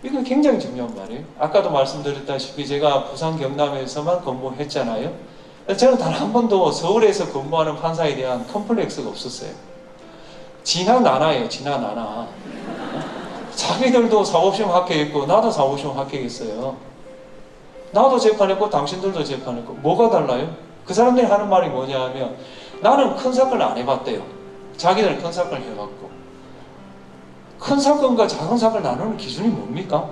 이거 굉장히 중요한 말이에요. 아까도 말씀드렸다시피 제가 부산 경남에서만 근무했잖아요. 저는 단 한 번도 서울에서 근무하는 판사에 대한 컴플렉스가 없었어요. 지나 나나예요. 지나 나나. 자기들도 사법시험 합격했고 나도 사법시험 합격했어요. 나도 재판했고 당신들도 재판했고 뭐가 달라요? 그 사람들이 하는 말이 뭐냐 하면 나는 큰 사건을 안 해봤대요. 자기들은 큰 사건을 해봤고. 큰 사건과 작은 사건을 나누는 기준이 뭡니까?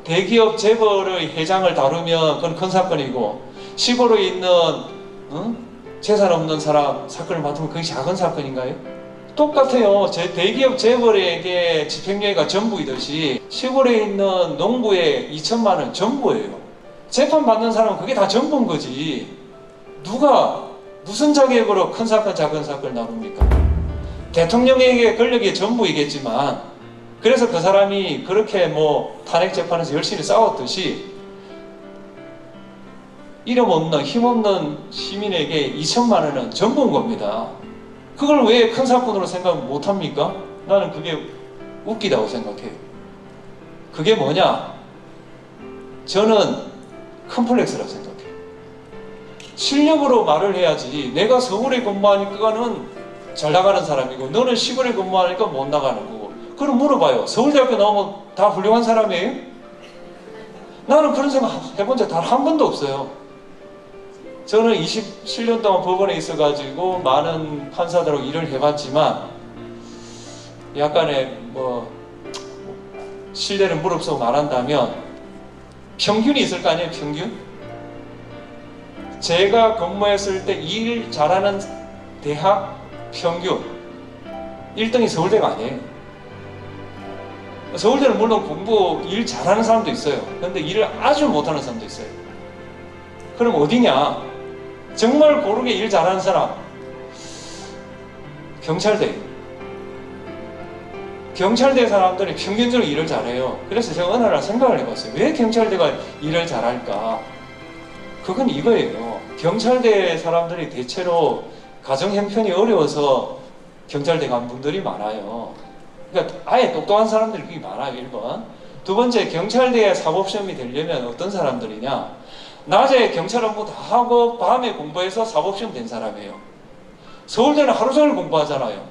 대기업 재벌의 회장을 다루면 그건 큰 사건이고 시골에 있는 재산 없는 사람 사건을 맡으면 그게 작은 사건인가요? 똑같아요. 대기업 재벌에게 집행유예가 전부이듯이 시골에 있는 농부의 2천만 원 전부예요. 재판받는 사람은 그게 다 전부인 거지. 누가 무슨 자격으로 큰 사건 작은 사건을 나눕니까? 대통령에게 권력이 전부이겠지만 그래서 그 사람이 그렇게 뭐 탄핵 재판에서 열심히 싸웠듯이 이름 없는 힘없는 시민에게 2천만 원은 전부인 겁니다. 그걸 왜 큰 사건으로 생각 못합니까? 나는 그게 웃기다고 생각해요. 그게 뭐냐? 저는 컴플렉스라고 생각해요. 실력으로 말을 해야지. 내가 서울에 근무하니까는 잘 나가는 사람이고 너는 시골에 근무하니까 못 나가는 거고. 그럼 물어봐요. 서울대학교 나오면 다 훌륭한 사람이에요? 나는 그런 생각 해본 적 단 한 번도 없어요. 저는 27년 동안 법원에 있어가지고 많은 판사들하고 일을 해봤지만 약간의 신뢰를 무릅쓰고 말한다면 평균이 있을 거 아니에요? 평균? 제가 근무했을 때 일 잘하는 대학 평균 1등이 서울대가 아니에요. 서울대는 물론 공부 일 잘하는 사람도 있어요. 그런데 일을 아주 못하는 사람도 있어요. 그럼 어디냐? 정말 고르게 일 잘하는 사람 경찰대. 경찰대 사람들이 평균적으로 일을 잘해요. 그래서 제가 어느 날 생각을 해봤어요. 왜 경찰대가 일을 잘할까? 그건 이거예요. 경찰대 사람들이 대체로 가정 형편이 어려워서 경찰대 간 분들이 많아요. 그러니까 아예 똑똑한 사람들이 그게 많아요. 1번. 두 번째, 경찰대에 사법시험이 되려면 어떤 사람들이냐? 낮에 경찰 업무 다 하고 밤에 공부해서 사법시험 된 사람이에요. 서울대는 하루 종일 공부하잖아요.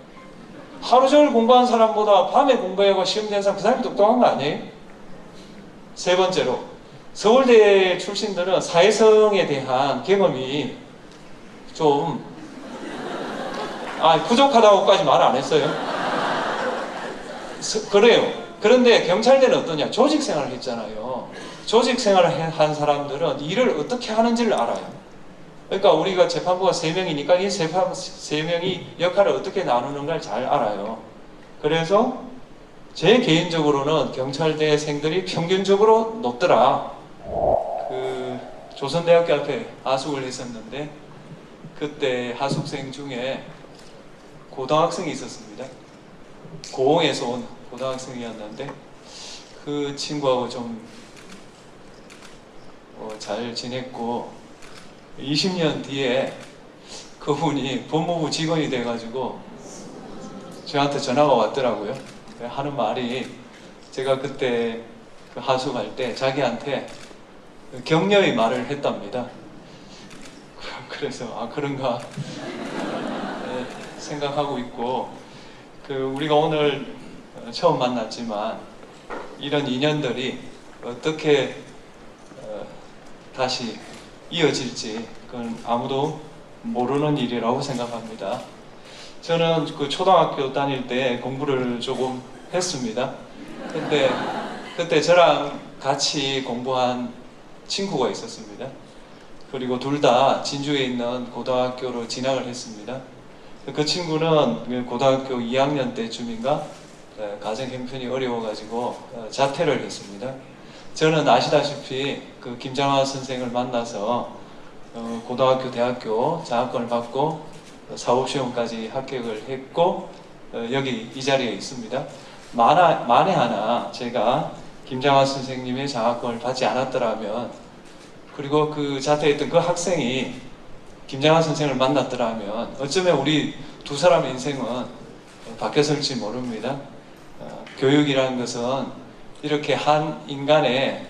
하루 종일 공부한 사람보다 밤에 공부하고 시험 된 사람, 그 사람이 똑똑한 거 아니에요? 세 번째로, 서울대 출신들은 사회성에 대한 경험이 좀 부족하다고까지 말 안 했어요. 그래요. 그런데 경찰대는 어떠냐? 조직생활을 했잖아요. 조직생활을 한 사람들은 일을 어떻게 하는지를 알아요. 그러니까 우리가 재판부가 3명이니까 이 3명이 역할을 어떻게 나누는가를 잘 알아요. 그래서 제 개인적으로는 경찰대생들이 평균적으로 높더라. 조선대학교 앞에 하숙을 했었는데 그때 하숙생 중에 고등학생이 있었습니다. 고흥에서 온 고등학생이었는데 그 친구하고 좀 잘 지냈고 20년 뒤에 그분이 법무부 직원이 돼가지고 저한테 전화가 왔더라고요. 하는 말이 제가 그때 그 하숙할 때 자기한테 격려의 말을 했답니다. 그래서 그런가 생각하고 있고 우리가 오늘 처음 만났지만 이런 인연들이 어떻게 다시 이어질지 그건 아무도 모르는 일이라고 생각합니다. 저는 그 초등학교 다닐 때 공부를 조금 했습니다. 근데 그때 저랑 같이 공부한 친구가 있었습니다. 그리고 둘 다 진주에 있는 고등학교로 진학을 했습니다. 그 친구는 고등학교 2학년 때쯤인가 가정 형편이 어려워가지고 자퇴를 했습니다. 저는 아시다시피 그 김장하 선생을 만나서 고등학교, 대학교 장학금을 받고 사법시험까지 합격을 했고 여기 이 자리에 있습니다. 만에 하나 제가 김장하 선생님의 장학금을 받지 않았더라면 그리고 그 자퇴했던 그 학생이 김장하 선생을 만났더라면 어쩌면 우리 두 사람의 인생은 바뀌었을지 모릅니다. 교육이라는 것은 이렇게 한 인간의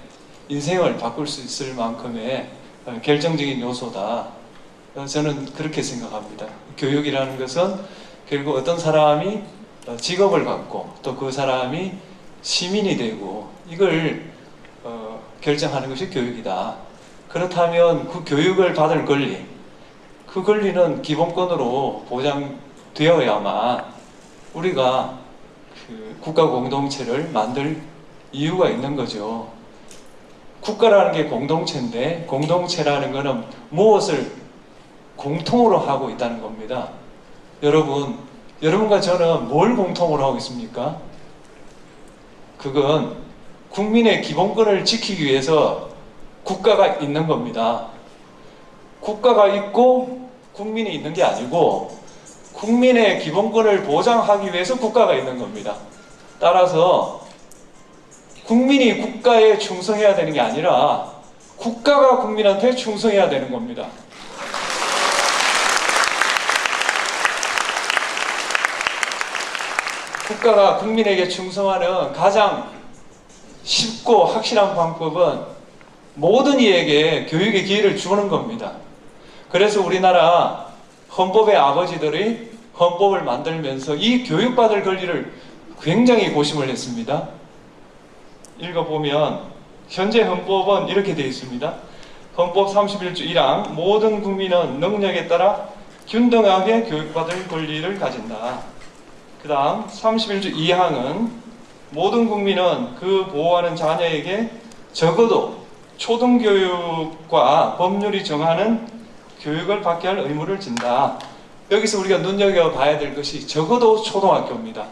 인생을 바꿀 수 있을 만큼의 결정적인 요소다. 저는 그렇게 생각합니다. 교육이라는 것은 결국 어떤 사람이 직업을 갖고 또 그 사람이 시민이 되고 이걸 결정하는 것이 교육이다. 그렇다면 그 교육을 받을 권리, 그 권리는 기본권으로 보장되어야만 우리가 그 국가 공동체를 만들 이유가 있는 거죠. 국가라는 게 공동체인데 공동체라는 것은 무엇을 공통으로 하고 있다는 겁니다. 여러분과 저는 뭘 공통으로 하고 있습니까? 그건 국민의 기본권을 지키기 위해서 국가가 있는 겁니다. 국가가 있고 국민이 있는 게 아니고 국민의 기본권을 보장하기 위해서 국가가 있는 겁니다. 따라서 국민이 국가에 충성해야 되는 게 아니라 국가가 국민한테 충성해야 되는 겁니다. 국가가 국민에게 충성하는 가장 쉽고 확실한 방법은 모든 이에게 교육의 기회를 주는 겁니다. 그래서 우리나라 헌법의 아버지들이 헌법을 만들면서 이 교육받을 권리를 굉장히 고심을 했습니다. 읽어보면 현재 헌법은 이렇게 되어 있습니다. 헌법 31조 1항 모든 국민은 능력에 따라 균등하게 교육받을 권리를 가진다. 그 다음 31조 2항은 모든 국민은 그 보호하는 자녀에게 적어도 초등교육과 법률이 정하는 교육을 받게 할 의무를 진다. 여기서 우리가 눈여겨봐야 될 것이 적어도 초등학교입니다.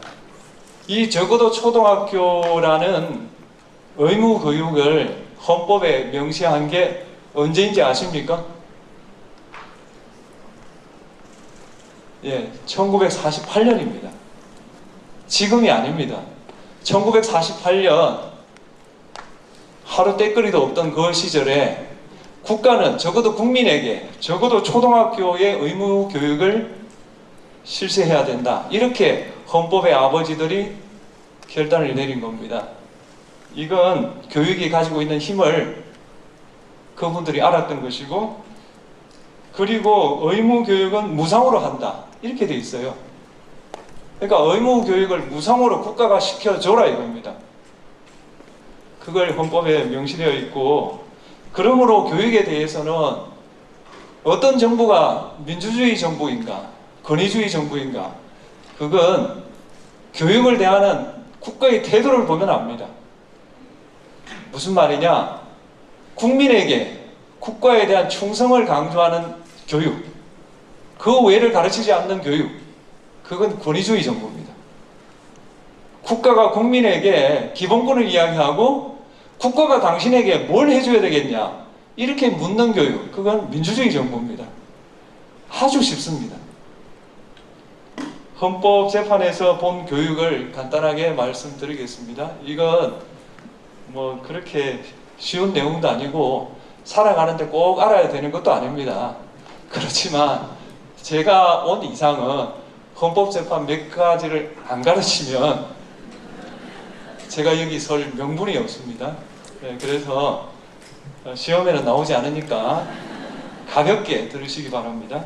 이 적어도 초등학교라는 의무 교육을 헌법에 명시한 게 언제인지 아십니까? 예, 1948년입니다. 지금이 아닙니다. 1948년 하루 때거리도 없던 그 시절에 국가는 적어도 국민에게 적어도 초등학교의 의무 교육을 실시해야 된다. 이렇게 헌법의 아버지들이 결단을 내린 겁니다. 이건 교육이 가지고 있는 힘을 그분들이 알았던 것이고, 그리고 의무 교육은 무상으로 한다. 이렇게 돼 있어요. 그러니까 의무 교육을 무상으로 국가가 시켜줘라 이겁니다. 그걸 헌법에 명시되어 있고, 그러므로 교육에 대해서는 어떤 정부가 민주주의 정부인가 권위주의 정부인가, 그건 교육을 대하는 국가의 태도를 보면 압니다. 무슨 말이냐? 국민에게 국가에 대한 충성을 강조하는 교육, 그 외를 가르치지 않는 교육, 그건 권위주의 정부입니다. 국가가 국민에게 기본권을 이야기하고 국가가 당신에게 뭘 해줘야 되겠냐 이렇게 묻는 교육, 그건 민주주의 정부입니다. 아주 쉽습니다. 헌법재판에서 본 교육을 간단하게 말씀드리겠습니다. 이건 뭐 그렇게 쉬운 내용도 아니고 살아가는데 꼭 알아야 되는 것도 아닙니다. 그렇지만 제가 온 이상은 헌법재판 몇 가지를 안 가르치면 제가 여기 설 명분이 없습니다. 네, 그래서 시험에는 나오지 않으니까 가볍게 들으시기 바랍니다.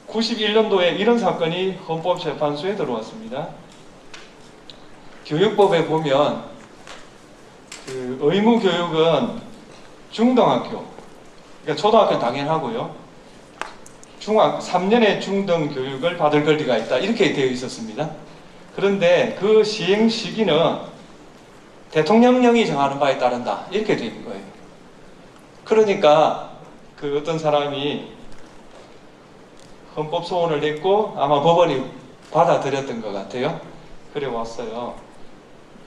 91년도에 이런 사건이 헌법재판소에 들어왔습니다. 교육법에 보면 그 의무교육은 중등학교, 그러니까 초등학교는 당연하고요, 중학 3년의 중등교육을 받을 권리가 있다 이렇게 되어 있었습니다. 그런데 그 시행 시기는 대통령령이 정하는 바에 따른다 이렇게 되어 있는 거예요. 그러니까 그 어떤 사람이 헌법 소원을 냈고 아마 법원이 받아들였던 것 같아요. 그래 왔어요.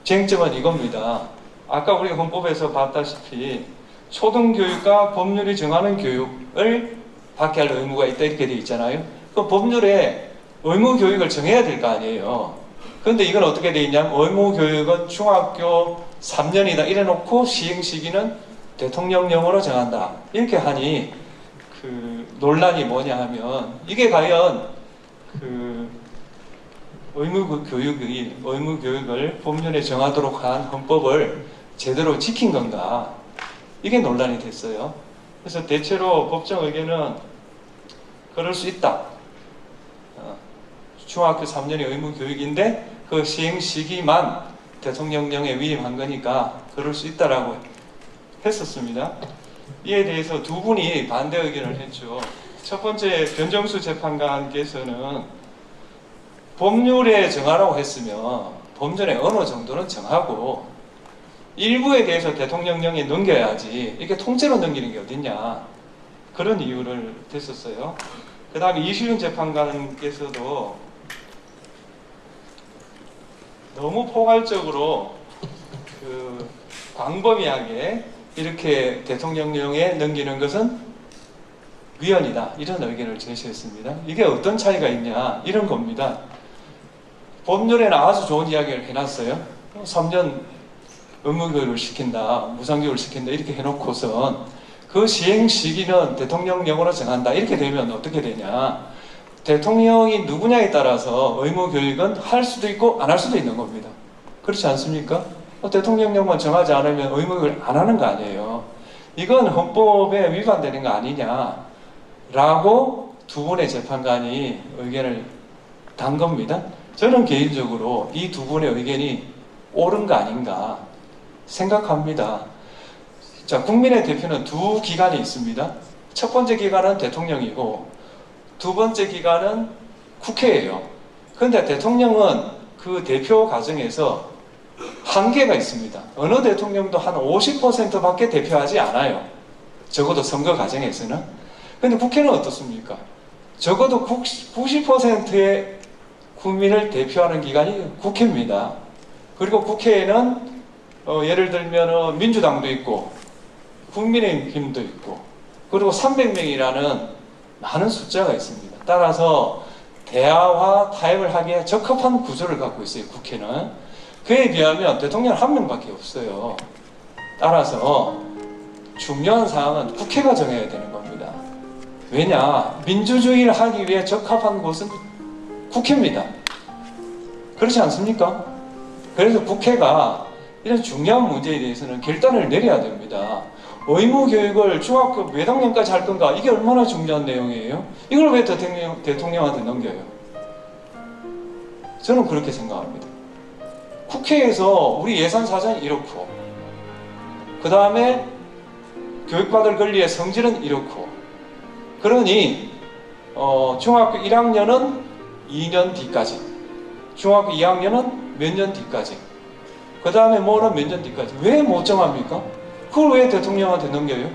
쟁점은 이겁니다. 아까 우리가 헌법에서 봤다시피 초등교육과 법률이 정하는 교육을 받게 할 의무가 있다 이렇게 되어 있잖아요. 그 법률에 의무교육을 정해야 될 거 아니에요. 그런데 이건 어떻게 되어 있냐면 의무교육은 중학교 3년이다 이래 놓고 시행시기는 대통령령으로 정한다 이렇게 하니 그 논란이 뭐냐 하면 이게 과연 그 의무교육을 법률에 정하도록 한 헌법을 제대로 지킨 건가? 이게 논란이 됐어요. 그래서 대체로 법정 의견은 그럴 수 있다. 중학교 3년의 의무교육인데 그 시행 시기만 대통령령에 위임한 거니까 그럴 수 있다라고 했었습니다. 이에 대해서 두 분이 반대 의견을 했죠. 첫 번째 변정수 재판관께서는 법률에 정하라고 했으면 법률에 어느 정도는 정하고 일부에 대해서 대통령령에 넘겨야지 이렇게 통째로 넘기는 게 어딨냐, 그런 이유를 댔었어요. 그 다음에 이시윤 재판관께서도 너무 포괄적으로 광범위하게 이렇게 대통령령에 넘기는 것은 위헌이다, 이런 의견을 제시했습니다. 이게 어떤 차이가 있냐, 이런 겁니다. 법률에는 아주 좋은 이야기를 해놨어요. 3년 의무교육을 시킨다, 무상교육을 시킨다, 이렇게 해놓고선 그 시행 시기는 대통령령으로 정한다, 이렇게 되면 어떻게 되냐, 대통령이 누구냐에 따라서 의무교육은 할 수도 있고 안 할 수도 있는 겁니다. 그렇지 않습니까? 대통령령만 정하지 않으면 의무교육을 안 하는 거 아니에요. 이건 헌법에 위반되는 거 아니냐라고 두 분의 재판관이 의견을 단 겁니다. 저는 개인적으로 이 두 분의 의견이 옳은 거 아닌가 생각합니다. 자, 국민의 대표는 두 기관이 있습니다. 첫 번째 기관은 대통령이고 두 번째 기관은 국회예요. 그런데 대통령은 그 대표 과정에서 한계가 있습니다. 어느 대통령도 한 50%밖에 대표하지 않아요. 적어도 선거 과정에서는. 그런데 국회는 어떻습니까? 적어도 90%의 국민을 대표하는 기관이 국회입니다. 그리고 국회에는 예를 들면 민주당도 있고 국민의힘도 있고 그리고 300명이라는 많은 숫자가 있습니다. 따라서 대화와 타협을 하기에 적합한 구조를 갖고 있어요, 국회는. 그에 비하면 대통령 한 명밖에 없어요. 따라서 중요한 사항은 국회가 정해야 되는 겁니다. 왜냐? 민주주의를 하기 위해 적합한 곳은 국회입니다. 그렇지 않습니까? 그래서 국회가 이런 중요한 문제에 대해서는 결단을 내려야 됩니다. 의무교육을 중학교 몇 학년까지 할 건가? 이게 얼마나 중요한 내용이에요? 이걸 왜 대통령한테 넘겨요? 저는 그렇게 생각합니다. 국회에서 우리 예산 사정이 이렇고 그 다음에 교육받을 권리의 성질은 이렇고 그러니 중학교 1학년은 2년 뒤까지, 중학교 2학년은 몇 년 뒤까지, 그 다음에 뭐는 몇 년 뒤까지. 왜 못 정합니까? 그걸 왜 대통령한테 넘겨요?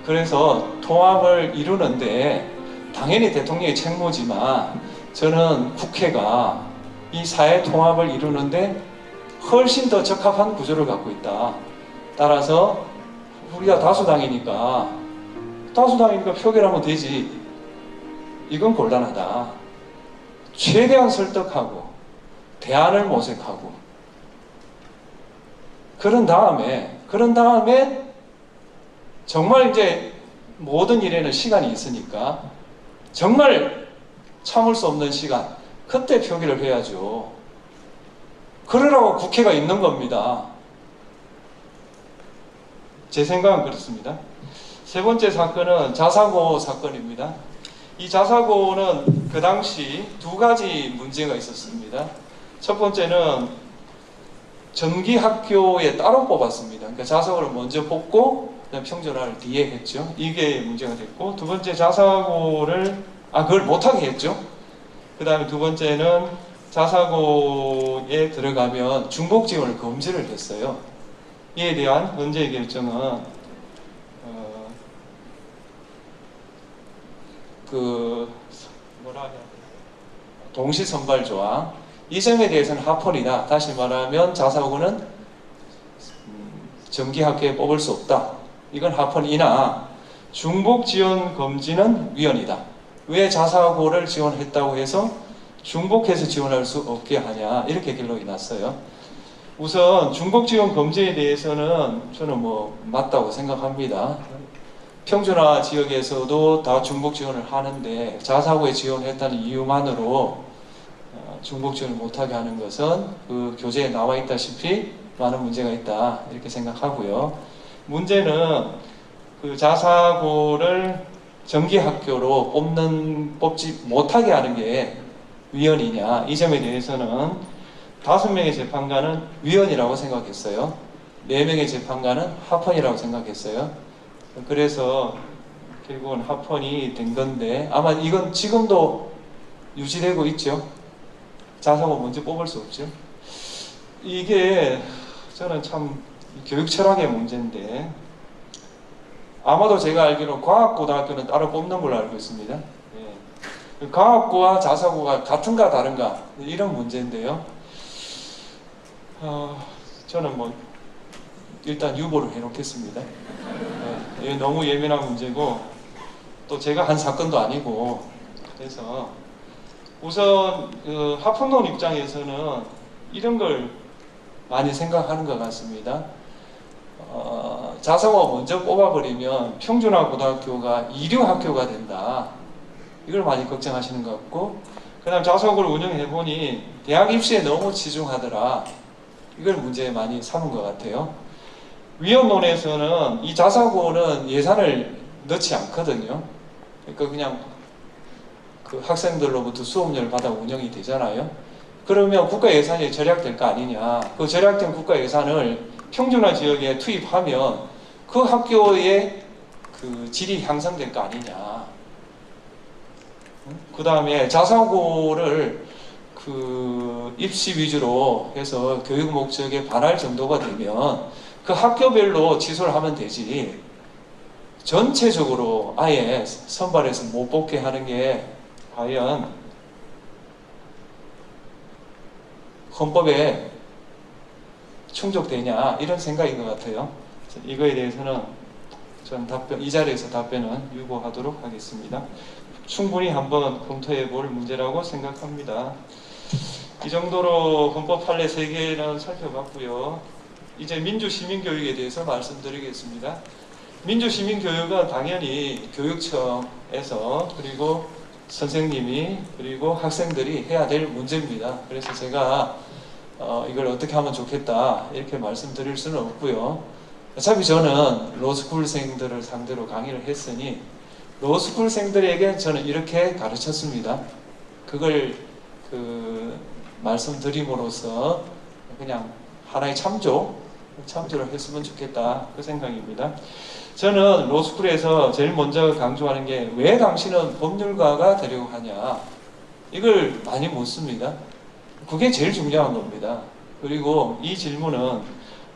그래서 통합을 이루는데 당연히 대통령의 책무지만 저는 국회가 이 사회 통합을 이루는데 훨씬 더 적합한 구조를 갖고 있다. 따라서 우리가 다수당이니까 표결하면 되지. 이건 곤란하다. 최대한 설득하고 대안을 모색하고 그런 다음에 정말 이제 모든 일에는 시간이 있으니까 정말 참을 수 없는 시간, 그때 표결을 해야죠. 그러라고 국회가 있는 겁니다. 제 생각은 그렇습니다. 세 번째 사건은 자사고 사건입니다. 이 자사고는 그 당시 두 가지 문제가 있었습니다. 첫 번째는 전기학교에 따로 뽑았습니다. 그러니까 자사고를 먼저 뽑고 그다음 평준화를 뒤에 했죠. 이게 문제가 됐고, 두 번째 자사고를 그걸 못하게 했죠. 그 다음에 두 번째는 자사고에 들어가면 중복 지원을 금지를 했어요. 이에 대한 문제의 결정은 동시 선발 조항, 이 점에 대해서는 합헌이다. 다시 말하면 자사고는 정기학교에 뽑을 수 없다. 이건 합헌이나 중복 지원 금지는 위헌이다. 왜 자사고를 지원했다고 해서 중복해서 지원할 수 없게 하냐, 이렇게 결론이 났어요. 우선 중복 지원 금지에 대해서는 저는 맞다고 생각합니다. 평준화 지역에서도 다 중복 지원을 하는데 자사고에 지원했다는 이유만으로 중복 지원을 못하게 하는 것은 그 교재에 나와 있다시피 많은 문제가 있다 이렇게 생각하고요. 문제는 그 자사고를 정기학교로 뽑지 못하게 하는 게 위헌이냐, 이 점에 대해서는 5명의 재판관은 위헌이라고 생각했어요. 4명의 재판관은 합헌이라고 생각했어요. 그래서 결국은 합헌이 된 건데 아마 이건 지금도 유지되고 있죠. 자사고 먼저 뽑을 수 없죠. 이게 저는 참 교육 철학의 문제인데 아마도 제가 알기로 과학고등학교는 따로 뽑는 걸로 알고 있습니다. 예. 과학고와 자사고가 같은가 다른가 이런 문제인데요. 저는 뭐 일단 유보를 해놓겠습니다. 예. 너무 예민한 문제고 또 제가 한 사건도 아니고 그래서 우선 그 합헌론 입장에서는 이런 걸 많이 생각하는 것 같습니다. 자사고가 먼저 뽑아버리면 평준화 고등학교가 이류 학교가 된다. 이걸 많이 걱정하시는 것 같고, 그 다음 자사고를 운영해보니 대학 입시에 너무 치중하더라. 이걸 문제에 많이 삼은 것 같아요. 위원론에서는 이 자사고는 예산을 넣지 않거든요. 그러니까 그냥 그 학생들로부터 수업료를 받아 운영이 되잖아요. 그러면 국가 예산이 절약될 거 아니냐. 그 절약된 국가 예산을 평준화 지역에 투입하면 그 학교의 그 질이 향상될 거 아니냐. 그 다음에 자사고를 그 입시 위주로 해서 교육 목적에 반할 정도가 되면 그 학교별로 취소를 하면 되지. 전체적으로 아예 선발해서 못 뽑게 하는 게 과연 헌법에 충족되냐 이런 생각인 것 같아요. 이거에 대해서는 전 이 자리에서 답변은 유보하도록 하겠습니다. 충분히 한번 검토해 볼 문제라고 생각합니다. 이 정도로 헌법 판례 3개는 살펴봤고요. 이제 민주시민교육에 대해서 말씀드리겠습니다. 민주시민교육은 당연히 교육청에서 그리고 선생님이 그리고 학생들이 해야 될 문제입니다. 그래서 제가 이걸 어떻게 하면 좋겠다 이렇게 말씀드릴 수는 없고요. 어차피 저는 로스쿨생들을 상대로 강의를 했으니 로스쿨생들에게 저는 이렇게 가르쳤습니다. 그걸 말씀드림으로써 그냥 하나의 참조를 했으면 좋겠다 그 생각입니다. 저는 로스쿨에서 제일 먼저 강조하는 게 왜 당신은 법률가가 되려고 하냐 이걸 많이 묻습니다. 그게 제일 중요한 겁니다. 그리고 이 질문은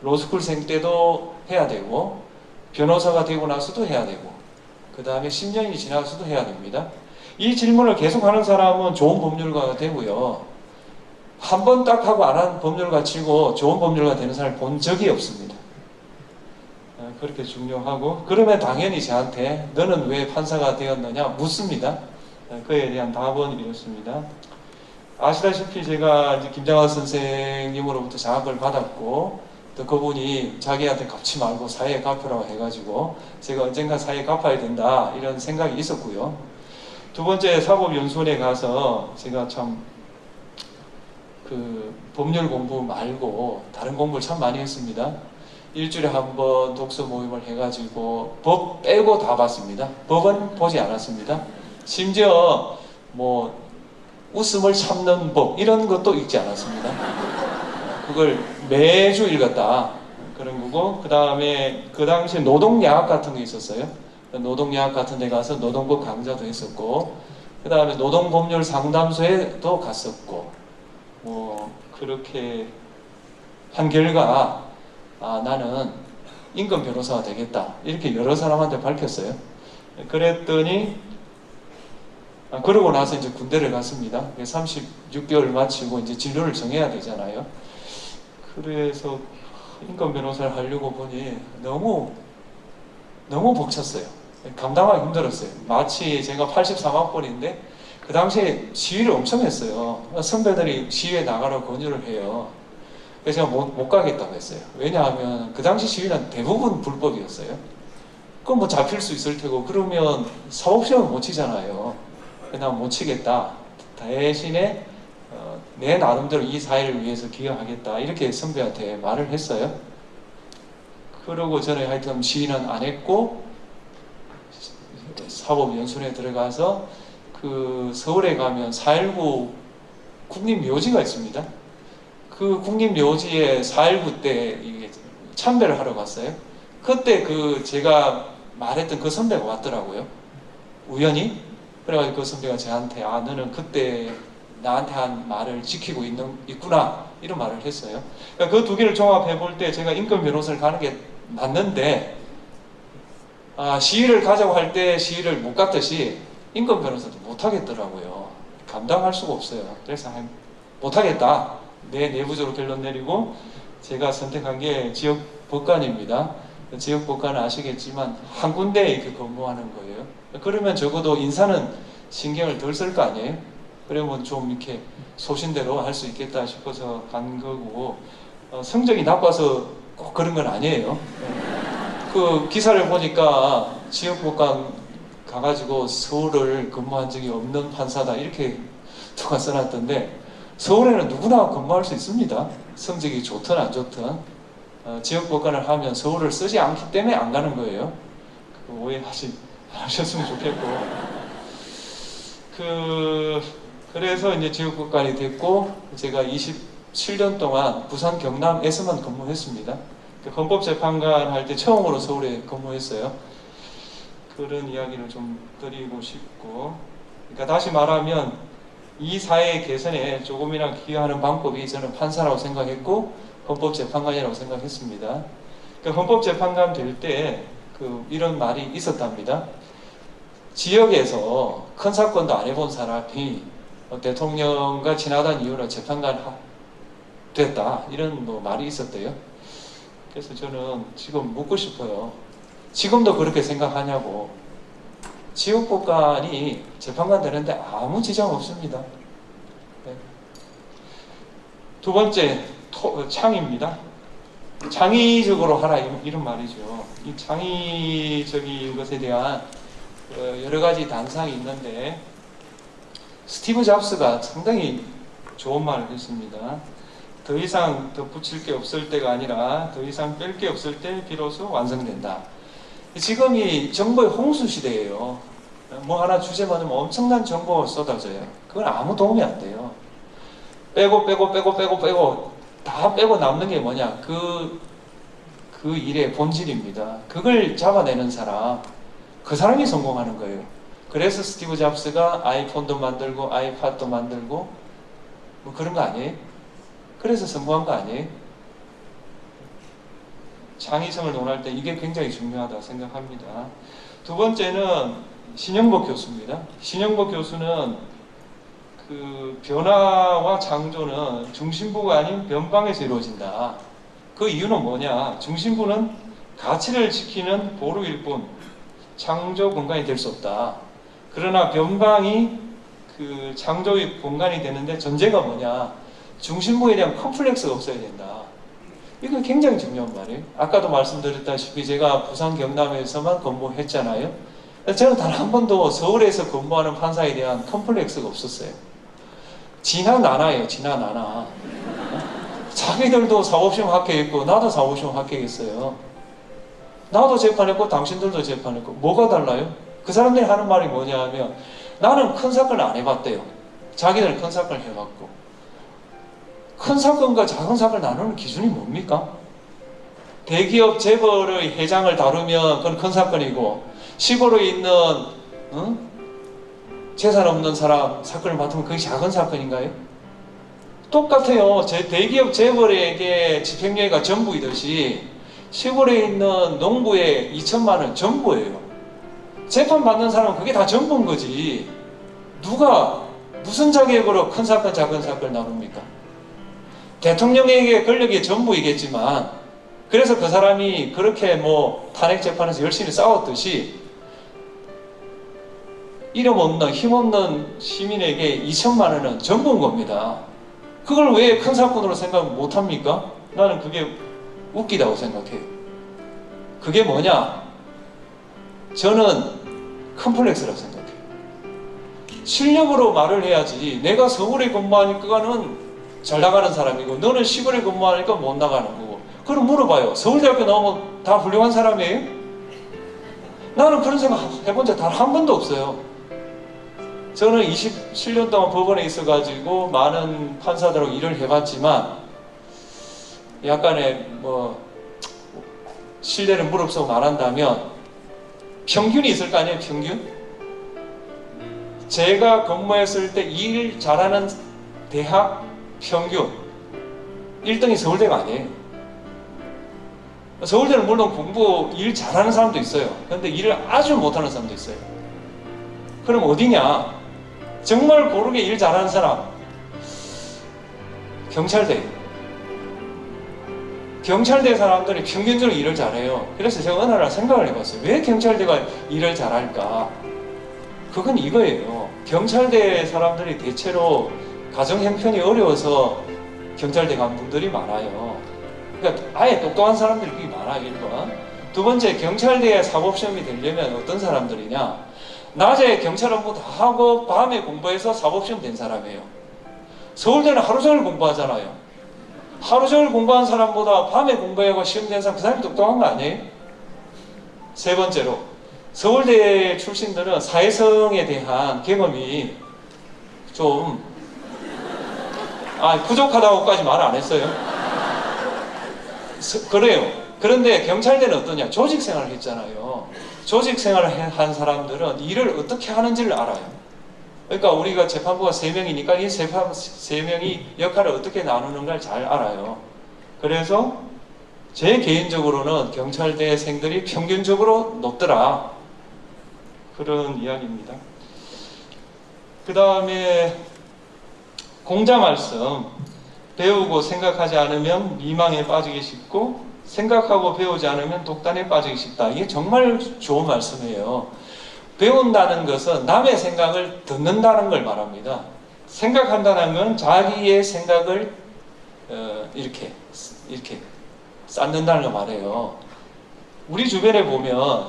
로스쿨생 때도 해야 되고 변호사가 되고 나서도 해야 되고 그 다음에 10년이 지나서도 해야 됩니다. 이 질문을 계속 하는 사람은 좋은 법률가가 되고요. 한 번 딱 하고 안 한 법률가 치고 좋은 법률가 되는 사람을 본 적이 없습니다. 그렇게 중요하고 그러면 당연히 저한테 너는 왜 판사가 되었느냐 묻습니다. 그에 대한 답은 이렇습니다. 아시다시피 제가 이제 김장하 선생님으로부터 장학을 받았고 또 그분이 자기한테 갚지 말고 사회에 갚으라고 해가지고 제가 언젠가 사회에 갚아야 된다 이런 생각이 있었고요. 두 번째 사법연수원에 가서 제가 참 그 법률 공부 말고 다른 공부를 참 많이 했습니다. 일주일에 한 번 독서 모임을 해가지고 법 빼고 다 봤습니다. 법은 보지 않았습니다. 심지어 뭐 웃음을 참는 법 이런 것도 읽지 않았습니다. 그걸 매주 읽었다 그런 거고 그 다음에 그 당시에 노동야학 같은 게 있었어요. 노동야학 같은 데 가서 노동법 강좌도 했었고 그 다음에 노동법률 상담소에도 갔었고 뭐 그렇게 한 결과 나는 인권 변호사가 되겠다 이렇게 여러 사람한테 밝혔어요. 그랬더니 그러고 나서 이제 군대를 갔습니다. 36개월 마치고 이제 진로를 정해야 되잖아요. 그래서 인권 변호사를 하려고 보니 너무 벅찼어요. 감당하기 힘들었어요. 마치 제가 83학번인데 그 당시에 시위를 엄청 했어요. 선배들이 시위에 나가라고 권유를 해요. 그래서 제가 못 가겠다고 했어요. 왜냐하면 그 당시 시위는 대부분 불법이었어요. 그럼 뭐 잡힐 수 있을 테고, 그러면 사법시험을 못 치잖아요. 난 못 치겠다. 대신에 내 나름대로 이 사회를 위해서 기여하겠다. 이렇게 선배한테 말을 했어요. 그러고 저는 하여튼 시위는 안 했고, 사법연수원에 들어가서 그 서울에 가면 4.19 국립묘지가 있습니다. 그 국립묘지에 4.19 때 참배를 하러 갔어요. 그때 그 제가 말했던 그 선배가 왔더라고요. 우연히. 그래가지고 그 선배가 저한테 너는 그때 나한테 한 말을 지키고 있구나 이런 말을 했어요. 그러니까 그 두 개를 종합해 볼 때 제가 인권 변호사를 가는 게 맞는데 시위를 가자고 할 때 시위를 못 갔듯이 인권 변호사도 못 하겠더라고요. 감당할 수가 없어요. 그래서 못 하겠다. 내 내부적으로 결론 내리고 제가 선택한 게 지역법관입니다. 지역법관은 아시겠지만 한 군데에 이렇게 근무하는 거예요. 그러면 적어도 인사는 신경을 덜 쓸 거 아니에요? 그러면 좀 이렇게 소신대로 할 수 있겠다 싶어서 간 거고, 성적이 나빠서 꼭 그런 건 아니에요. 그 기사를 보니까 지역법관 가가지고 서울을 근무한 적이 없는 판사다 이렇게 누가 써놨던데, 서울에는 누구나 근무할 수 있습니다. 성적이 좋든 안 좋든. 지역법관을 하면 서울을 쓰지 않기 때문에 안 가는 거예요. 오해하지 않으셨으면 좋겠고. 그래서 이제 지역법관이 됐고, 제가 27년 동안 부산 경남에서만 근무했습니다. 헌법재판관 할 때 처음으로 서울에 근무했어요. 그런 이야기를 좀 드리고 싶고, 그러니까 다시 말하면 이 사회 개선에 조금이나 기여하는 방법이 저는 판사라고 생각했고 헌법재판관이라고 생각했습니다. 그러니까 헌법재판관 될 때 이런 말이 있었답니다. 지역에서 큰 사건도 안 해본 사람이 대통령과 지나간 이유로 재판관 됐다 이런 말이 있었대요. 그래서 저는 지금 묻고 싶어요. 지금도 그렇게 생각하냐고. 지역법관이 재판관 되는데 아무 지장 없습니다. 네. 두 번째, 창의입니다. 창의적으로 하라 이런 말이죠. 이 창의적인 것에 대한 여러 가지 단상이 있는데, 스티브 잡스가 상당히 좋은 말을 했습니다. 더 이상 덧붙일 게 없을 때가 아니라 더 이상 뺄 게 없을 때 비로소 완성된다. 지금이 정보의 홍수 시대예요. 뭐 하나 주제 받으면 엄청난 정보가 쏟아져요. 그건 아무 도움이 안 돼요. 빼고 다 빼고 남는 게 뭐냐? 그 일의 본질입니다. 그걸 잡아내는 사람, 그 사람이 성공하는 거예요. 그래서 스티브 잡스가 아이폰도 만들고 아이팟도 만들고 뭐 그런 거 아니에요? 그래서 성공한 거 아니에요? 창의성을 논할 때 이게 굉장히 중요하다 생각합니다. 두 번째는 신영복 교수입니다. 신영복 교수는 그 변화와 창조는 중심부가 아닌 변방에서 이루어진다. 그 이유는 뭐냐? 중심부는 가치를 지키는 보루일 뿐 창조 공간이 될 수 없다. 그러나 변방이 그 창조의 공간이 되는데 전제가 뭐냐? 중심부에 대한 컴플렉스가 없어야 된다. 이거 굉장히 중요한 말이에요. 아까도 말씀드렸다시피 제가 부산 경남에서만 근무했잖아요. 저는 단 한 번도 서울에서 근무하는 판사에 대한 컴플렉스가 없었어요. 지나 나나예요. 지나 나나. 자기들도 사법시험 합격했고 나도 사법시험 합격했어요. 나도 재판했고 당신들도 재판했고 뭐가 달라요? 그 사람들이 하는 말이 뭐냐 하면 나는 큰 사건을 안 해봤대요. 자기들은 큰 사건을 해봤고. 큰 사건과 작은 사건을 나누는 기준이 뭡니까? 대기업 재벌의 회장을 다루면 그건 큰 사건이고 시골에 있는 재산 없는 사람 사건을 맡으면 그게 작은 사건인가요? 똑같아요. 대기업 재벌에게 집행유예가 전부이듯이 시골에 있는 농부의 2천만 원 전부예요. 재판받는 사람은 그게 다 전부인 거지. 누가 무슨 자격으로 큰 사건 작은 사건을 나눕니까? 대통령에게 권력이 전부이겠지만 그래서 그 사람이 그렇게 뭐 탄핵 재판에서 열심히 싸웠듯이 이름 없는 힘없는 시민에게 2천만 원은 전부인 겁니다. 그걸 왜 큰 사건으로 생각 못합니까? 나는 그게 웃기다고 생각해요. 그게 뭐냐? 저는 컴플렉스라고 생각해요. 실력으로 말을 해야지. 내가 서울에 근무하니까는 잘 나가는 사람이고 너는 시골에 근무하니까 못 나가는 거고. 그럼 물어봐요. 서울대학교 나오면 다 훌륭한 사람이에요? 나는 그런 생각 해본 적 단 한 번도 없어요. 저는 27년 동안 법원에 있어가지고 많은 판사들하고 일을 해봤지만 약간의 신뢰를 무릅쓰고 말한다면 평균이 있을 거 아니에요? 평균? 제가 근무했을 때 일 잘하는 대학 평균 1등이 서울대가 아니에요. 서울대는 물론 공부 일 잘하는 사람도 있어요. 그런데 일을 아주 못하는 사람도 있어요. 그럼 어디냐? 정말 고르게 일 잘하는 사람, 경찰대. 경찰대 사람들이 평균적으로 일을 잘해요. 그래서 제가 어느 날 생각을 해봤어요. 왜 경찰대가 일을 잘할까? 그건 이거예요. 경찰대 사람들이 대체로 가정 형편이 어려워서 경찰대 간 분들이 많아요. 그러니까 아예 똑똑한 사람들이 많아요. 1번. 두 번째, 경찰대에 사법시험이 되려면 어떤 사람들이냐? 낮에 경찰 업무 다 하고 밤에 공부해서 사법시험 된 사람이에요. 서울대는 하루 종일 공부하잖아요. 하루 종일 공부한 사람보다 밤에 공부하고 시험 된 사람, 그 사람이 똑똑한 거 아니에요? 세 번째로, 서울대 출신들은 사회성에 대한 경험이 좀 부족하다고까지 말 안 했어요. 그래요. 그런데 경찰대는 어떠냐? 조직 생활을 했잖아요. 조직 생활을 한 사람들은 일을 어떻게 하는지를 알아요. 그러니까 우리가 재판부가 3명이니까 이 3명이 역할을 어떻게 나누는가를 잘 알아요. 그래서 제 개인적으로는 경찰대생들이 평균적으로 높더라. 그런 이야기입니다. 그 다음에 공자 말씀. 배우고 생각하지 않으면 미망에 빠지기 쉽고 생각하고 배우지 않으면 독단에 빠지기 쉽다. 이게 정말 좋은 말씀이에요. 배운다는 것은 남의 생각을 듣는다는 걸 말합니다. 생각한다는 건 자기의 생각을 이렇게 쌓는다는 걸 말해요. 우리 주변에 보면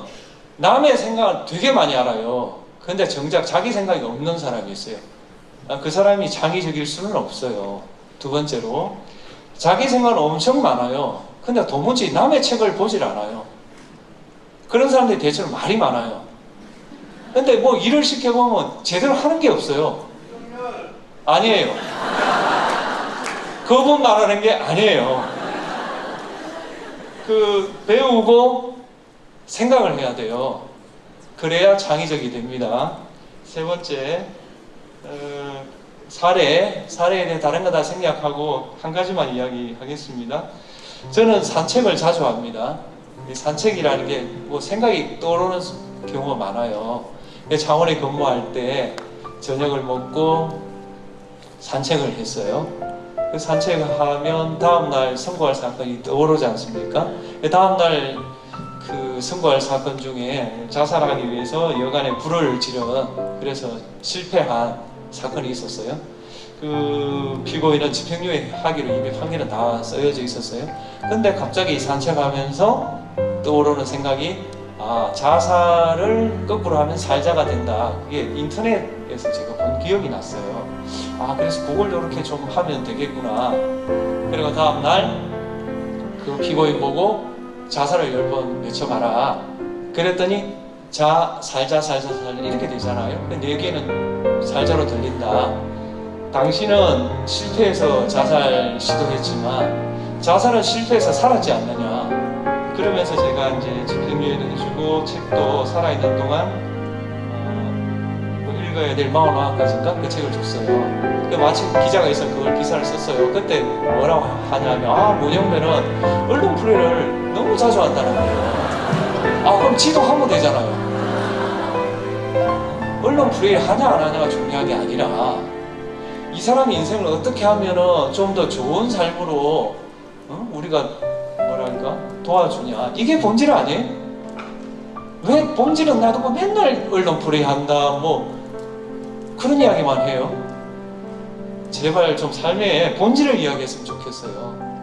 남의 생각을 되게 많이 알아요. 근데 정작 자기 생각이 없는 사람이 있어요. 그 사람이 창의적일 수는 없어요. 두 번째로, 자기 생각은 엄청 많아요. 근데 도무지 남의 책을 보질 않아요. 그런 사람들이 대체로 말이 많아요. 근데 뭐 일을 시켜보면 제대로 하는 게 없어요. 아니에요. 그분 말하는 게 아니에요. 배우고 생각을 해야 돼요. 그래야 창의적이 됩니다. 세 번째, 사례에 대해 다른 거 다 생략하고 한 가지만 이야기하겠습니다. 저는 산책을 자주 합니다. 산책이라는 게 생각이 떠오르는 경우가 많아요. 창원에 근무할 때 저녁을 먹고 산책을 했어요. 그 산책을 하면 다음날 선고할 사건이 떠오르지 않습니까? 다음날 그 선고할 사건 중에 자살하기 위해서 여간에 불을 지른, 그래서 실패한 사건이 있었어요. 그 피고인은 집행유예하기로 이미 판결은 다 쓰여져 있었어요. 근데 갑자기 산책하면서 떠오르는 생각이 자살을 거꾸로 하면 살자가 된다. 그게 인터넷에서 제가 본 기억이 났어요. 그래서 그걸 이렇게 좀 하면 되겠구나. 그리고 다음날 그 피고인 보고 자살을 10번 외쳐봐라. 그랬더니 살자 이렇게 되잖아요. 근데 내 귀에는 살자로 들린다. 당신은 실패해서 자살 시도했지만 자살은 실패해서 살았지 않느냐. 그러면서 제가 이제 집행유예도 해주고 책도 살아있는 동안 읽어야 될 41화까지인가 그 책을 줬어요. 마침 기자가 있어서 그걸 기사를 썼어요. 그때 뭐라고 하냐면 문영배는 언론 플레이를 너무 자주 한다는 거예요. 그럼 지도 하면 되잖아요. 언론 플레이 하냐 안 하냐가 중요한 게 아니라 이 사람의 인생을 어떻게 하면은 좀 더 좋은 삶으로 우리가 도와주냐. 이게 본질 아니에요? 왜 본질은 놔두고 맨날 언론 플레이 한다 그런 이야기만 해요. 제발 좀 삶의 본질을 이야기했으면 좋겠어요.